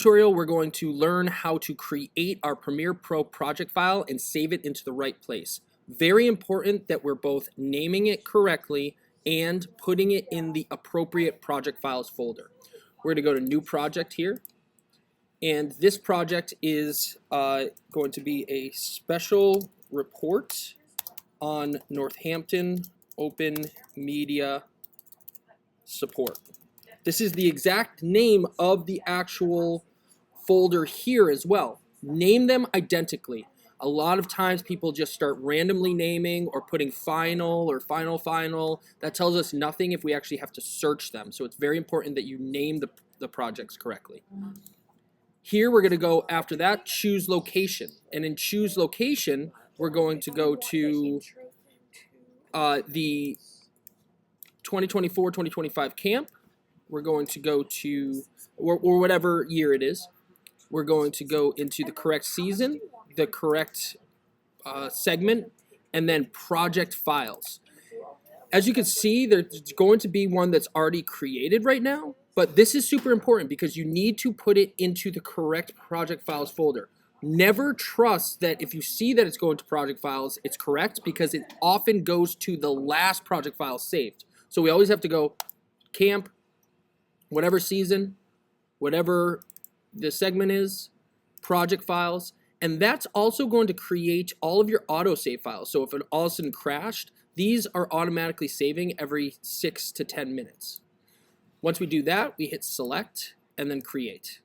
tutorial, we're going to learn how to create our Premiere Pro project file and save it into the right place. Very important that we're both naming it correctly and putting it in the appropriate project files folder. We're going to go to New Project here, and this project is going to be a special report on Northampton Open Media Support. This is the exact name of the actual folder here as well. Name them identically. A lot of times people just start randomly naming or putting final or final. That tells us nothing if we actually have to search them. So it's very important that you name the projects correctly. Here we're going to go after that, choose location. And in choose location, we're going to go to the 2024-2025 camp. We're going to go to, or whatever year it is. We're going to go into the correct season, the correct segment, and then project files. As you can see, there's going to be one that's already created right now, but this is super important because you need to put it into the correct project files folder. Never trust that if you see that it's going to project files, it's correct, because it often goes to the last project file saved. So we always have to go camp, whatever season, whatever the segment is, project files, and that's also going to create all of your autosave files. So if it all of a sudden crashed, these are automatically saving every 6 to 10 minutes. Once we do that, we hit select and then create.